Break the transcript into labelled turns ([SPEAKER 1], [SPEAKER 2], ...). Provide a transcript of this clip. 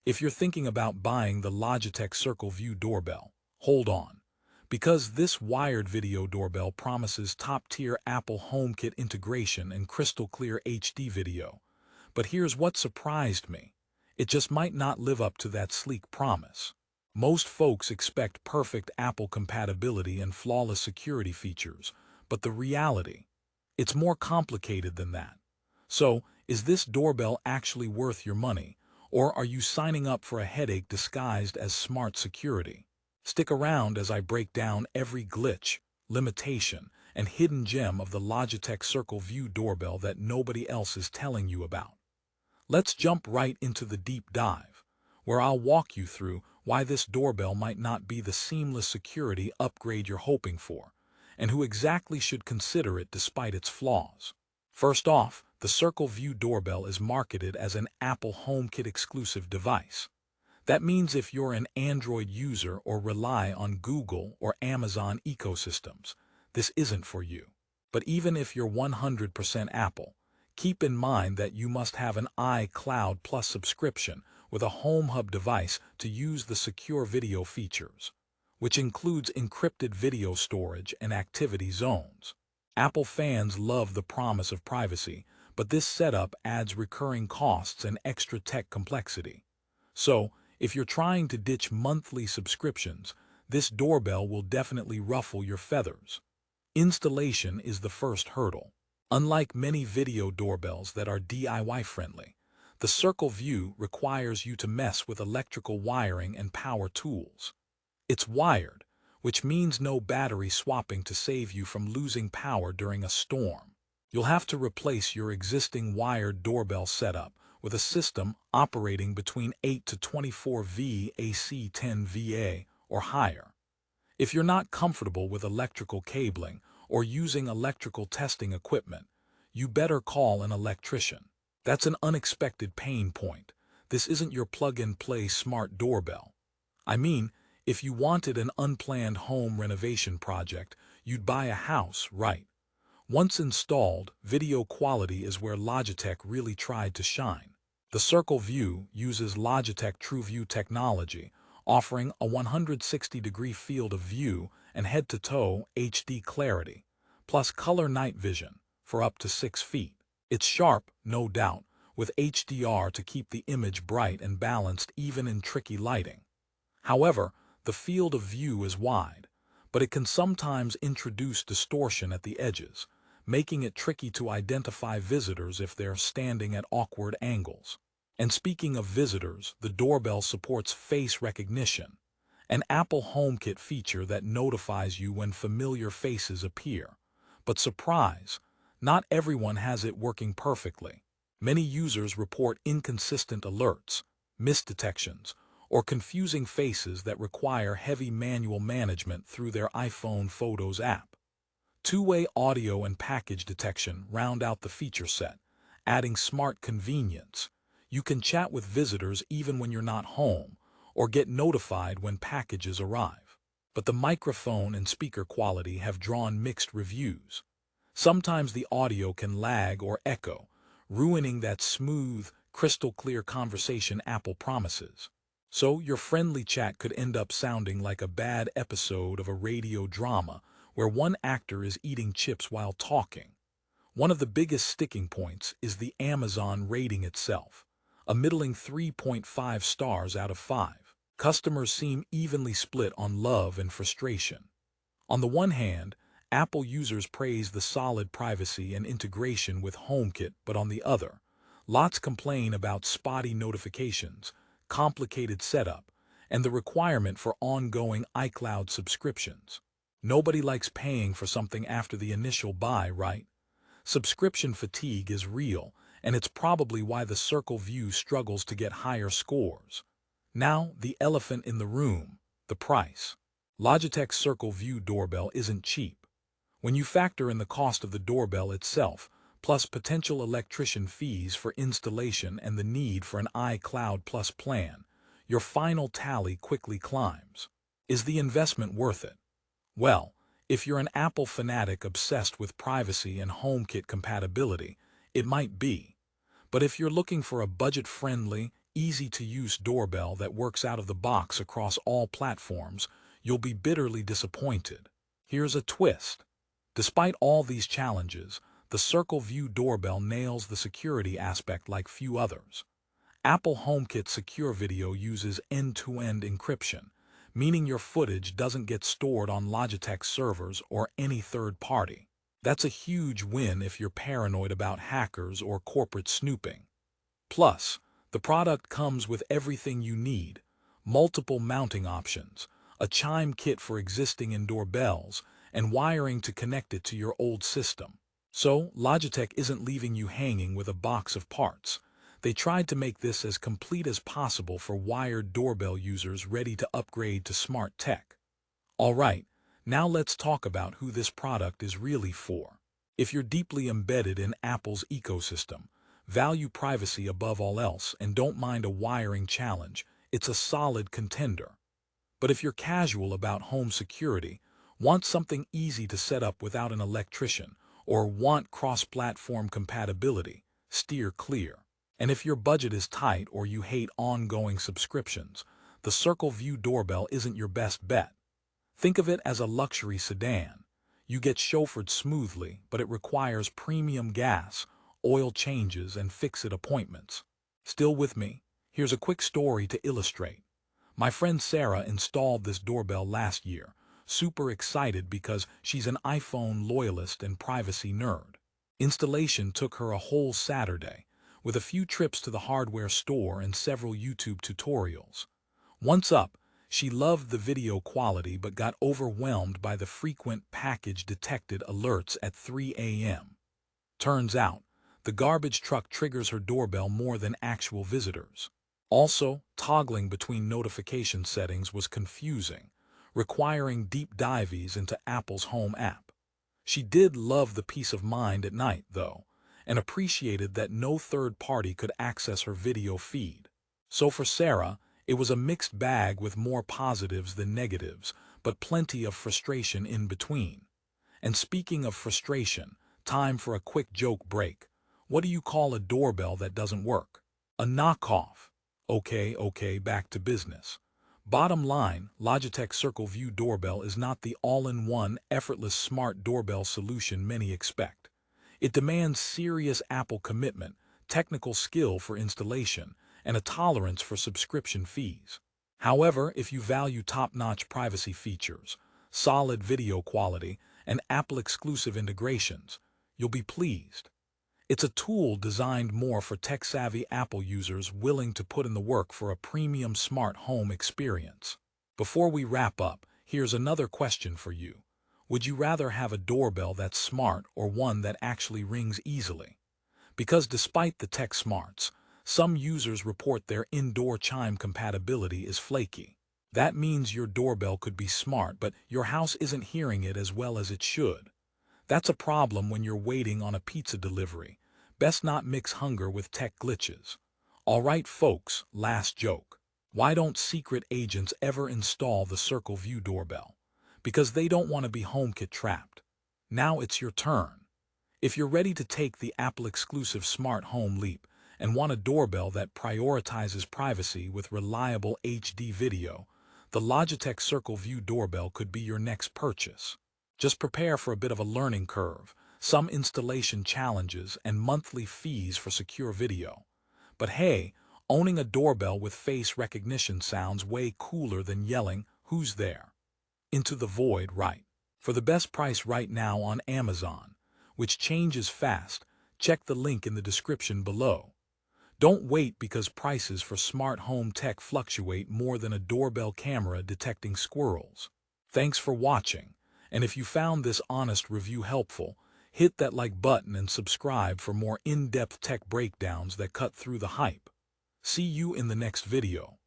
[SPEAKER 1] If you're thinking about buying the Logitech Circle View Doorbell, hold on, because this wired video doorbell promises top-tier Apple HomeKit integration and crystal-clear HD video. But here's what surprised me. It just might not live up to that sleek promise. Most folks expect perfect Apple compatibility and flawless security features, but the reality, it's more complicated than that. So, is this doorbell actually worth your money, or are you signing up for a headache disguised as smart security? Stick around as I break down every glitch, limitation, and hidden gem of the Logitech Circle View Doorbell that nobody else is telling you about. Let's jump right into the deep dive, where I'll walk you through why this doorbell might not be the seamless security upgrade you're hoping for, and who exactly should consider it despite its flaws. First off, the Circle View Doorbell is marketed as an Apple HomeKit exclusive device. That means if you're an Android user or rely on Google or Amazon ecosystems, this isn't for you. But even if you're 100% Apple, keep in mind that you must have an iCloud Plus subscription with a Home Hub device to use the secure video features, which includes encrypted video storage and activity zones. Apple fans love the promise of privacy, but this setup adds recurring costs and extra tech complexity. So, if you're trying to ditch monthly subscriptions, this doorbell will definitely ruffle your feathers. Installation is the first hurdle. Unlike many video doorbells that are DIY-friendly, the Circle View requires you to mess with electrical wiring and power tools. It's wired, which means no battery swapping to save you from losing power during a storm. You'll have to replace your existing wired doorbell setup with a system operating between 8 to 24 V AC 10 VA or higher. If you're not comfortable with electrical cabling or using electrical testing equipment, you better call an electrician. That's an unexpected pain point. This isn't your plug-and-play smart doorbell. I mean, if you wanted an unplanned home renovation project, you'd buy a house, right? Once installed, video quality is where Logitech really tried to shine. The Circle View uses Logitech TrueView technology, offering a 160-degree field of view and head-to-toe HD clarity, plus color night vision for up to 6 feet. It's sharp, no doubt, with HDR to keep the image bright and balanced even in tricky lighting. However, the field of view is wide, but it can sometimes introduce distortion at the edges, making it tricky to identify visitors if they're standing at awkward angles. And speaking of visitors, the doorbell supports face recognition, an Apple HomeKit feature that notifies you when familiar faces appear. But surprise, not everyone has it working perfectly. Many users report inconsistent alerts, misdetections, or confusing faces that require heavy manual management through their iPhone Photos app. Two-way audio and package detection round out the feature set, adding smart convenience. You can chat with visitors even when you're not home, or get notified when packages arrive. But the microphone and speaker quality have drawn mixed reviews. Sometimes the audio can lag or echo, ruining that smooth, crystal-clear conversation Apple promises. So your friendly chat could end up sounding like a bad episode of a radio drama where one actor is eating chips while talking. One of the biggest sticking points is the Amazon rating itself, a middling 3.5 stars out of 5. Customers seem evenly split on love and frustration. On the one hand, Apple users praise the solid privacy and integration with HomeKit, but on the other, lots complain about spotty notifications, complicated setup, and the requirement for ongoing iCloud subscriptions. Nobody likes paying for something after the initial buy, right? Subscription fatigue is real, and it's probably why the Circle View struggles to get higher scores. Now, the elephant in the room, the price. Logitech's Circle View Doorbell isn't cheap. When you factor in the cost of the doorbell itself, plus potential electrician fees for installation and the need for an iCloud Plus plan, your final tally quickly climbs. Is the investment worth it? Well, if you're an Apple fanatic obsessed with privacy and HomeKit compatibility, it might be. But if you're looking for a budget-friendly, easy-to-use doorbell that works out of the box across all platforms, you'll be bitterly disappointed. Here's a twist. Despite all these challenges, the Circle View Doorbell nails the security aspect like few others. Apple HomeKit Secure Video uses end-to-end encryption, meaning your footage doesn't get stored on Logitech servers or any third party. That's a huge win if you're paranoid about hackers or corporate snooping. Plus, the product comes with everything you need: multiple mounting options, a chime kit for existing indoor bells, and wiring to connect it to your old system. So, Logitech isn't leaving you hanging with a box of parts. They tried to make this as complete as possible for wired doorbell users ready to upgrade to smart tech. Alright, now let's talk about who this product is really for. If you're deeply embedded in Apple's ecosystem, value privacy above all else, and don't mind a wiring challenge, it's a solid contender. But if you're casual about home security, want something easy to set up without an electrician, or want cross-platform compatibility, steer clear. And if your budget is tight or you hate ongoing subscriptions, the Circle View Doorbell isn't your best bet. Think of it as a luxury sedan. You get chauffeured smoothly, but it requires premium gas, oil changes, and fix-it appointments. Still with me? Here's a quick story to illustrate. My friend Sarah installed this doorbell last year, super excited because she's an iPhone loyalist and privacy nerd. Installation took her a whole Saturday, with a few trips to the hardware store and several YouTube tutorials. Once up, she loved the video quality but got overwhelmed by the frequent package detected alerts at 3 a.m. Turns out, the garbage truck triggers her doorbell more than actual visitors. Also, toggling between notification settings was confusing, requiring deep dives into Apple's Home app. She did love the peace of mind at night, though, and appreciated that no third party could access her video feed. So for Sarah, it was a mixed bag with more positives than negatives, but plenty of frustration in between. And speaking of frustration, time for a quick joke break. What do you call a doorbell that doesn't work? A knockoff. Okay, back to business. Bottom line, Logitech Circle View Doorbell is not the all-in-one, effortless smart doorbell solution many expect. It demands serious Apple commitment, technical skill for installation, and a tolerance for subscription fees. However, if you value top-notch privacy features, solid video quality, and Apple-exclusive integrations, you'll be pleased. It's a tool designed more for tech-savvy Apple users willing to put in the work for a premium smart home experience. Before we wrap up, here's another question for you. Would you rather have a doorbell that's smart or one that actually rings easily? Because despite the tech smarts, some users report their indoor chime compatibility is flaky. That means your doorbell could be smart, but your house isn't hearing it as well as it should. That's a problem when you're waiting on a pizza delivery. Best not mix hunger with tech glitches. Alright folks, last joke. Why don't secret agents ever install the Circle View Doorbell? Because they don't want to be HomeKit trapped. Now it's your turn. If you're ready to take the Apple-exclusive smart home leap and want a doorbell that prioritizes privacy with reliable HD video, the Logitech Circle View Doorbell could be your next purchase. Just prepare for a bit of a learning curve, some installation challenges, and monthly fees for secure video. But hey, owning a doorbell with face recognition sounds way cooler than yelling, "Who's there?" into the void, right? For the best price right now on Amazon, which changes fast, check the link in the description below. Don't wait, because prices for smart home tech fluctuate more than a doorbell camera detecting squirrels. Thanks for watching. And if you found this honest review helpful, hit that like button and subscribe for more in-depth tech breakdowns that cut through the hype. See you in the next video.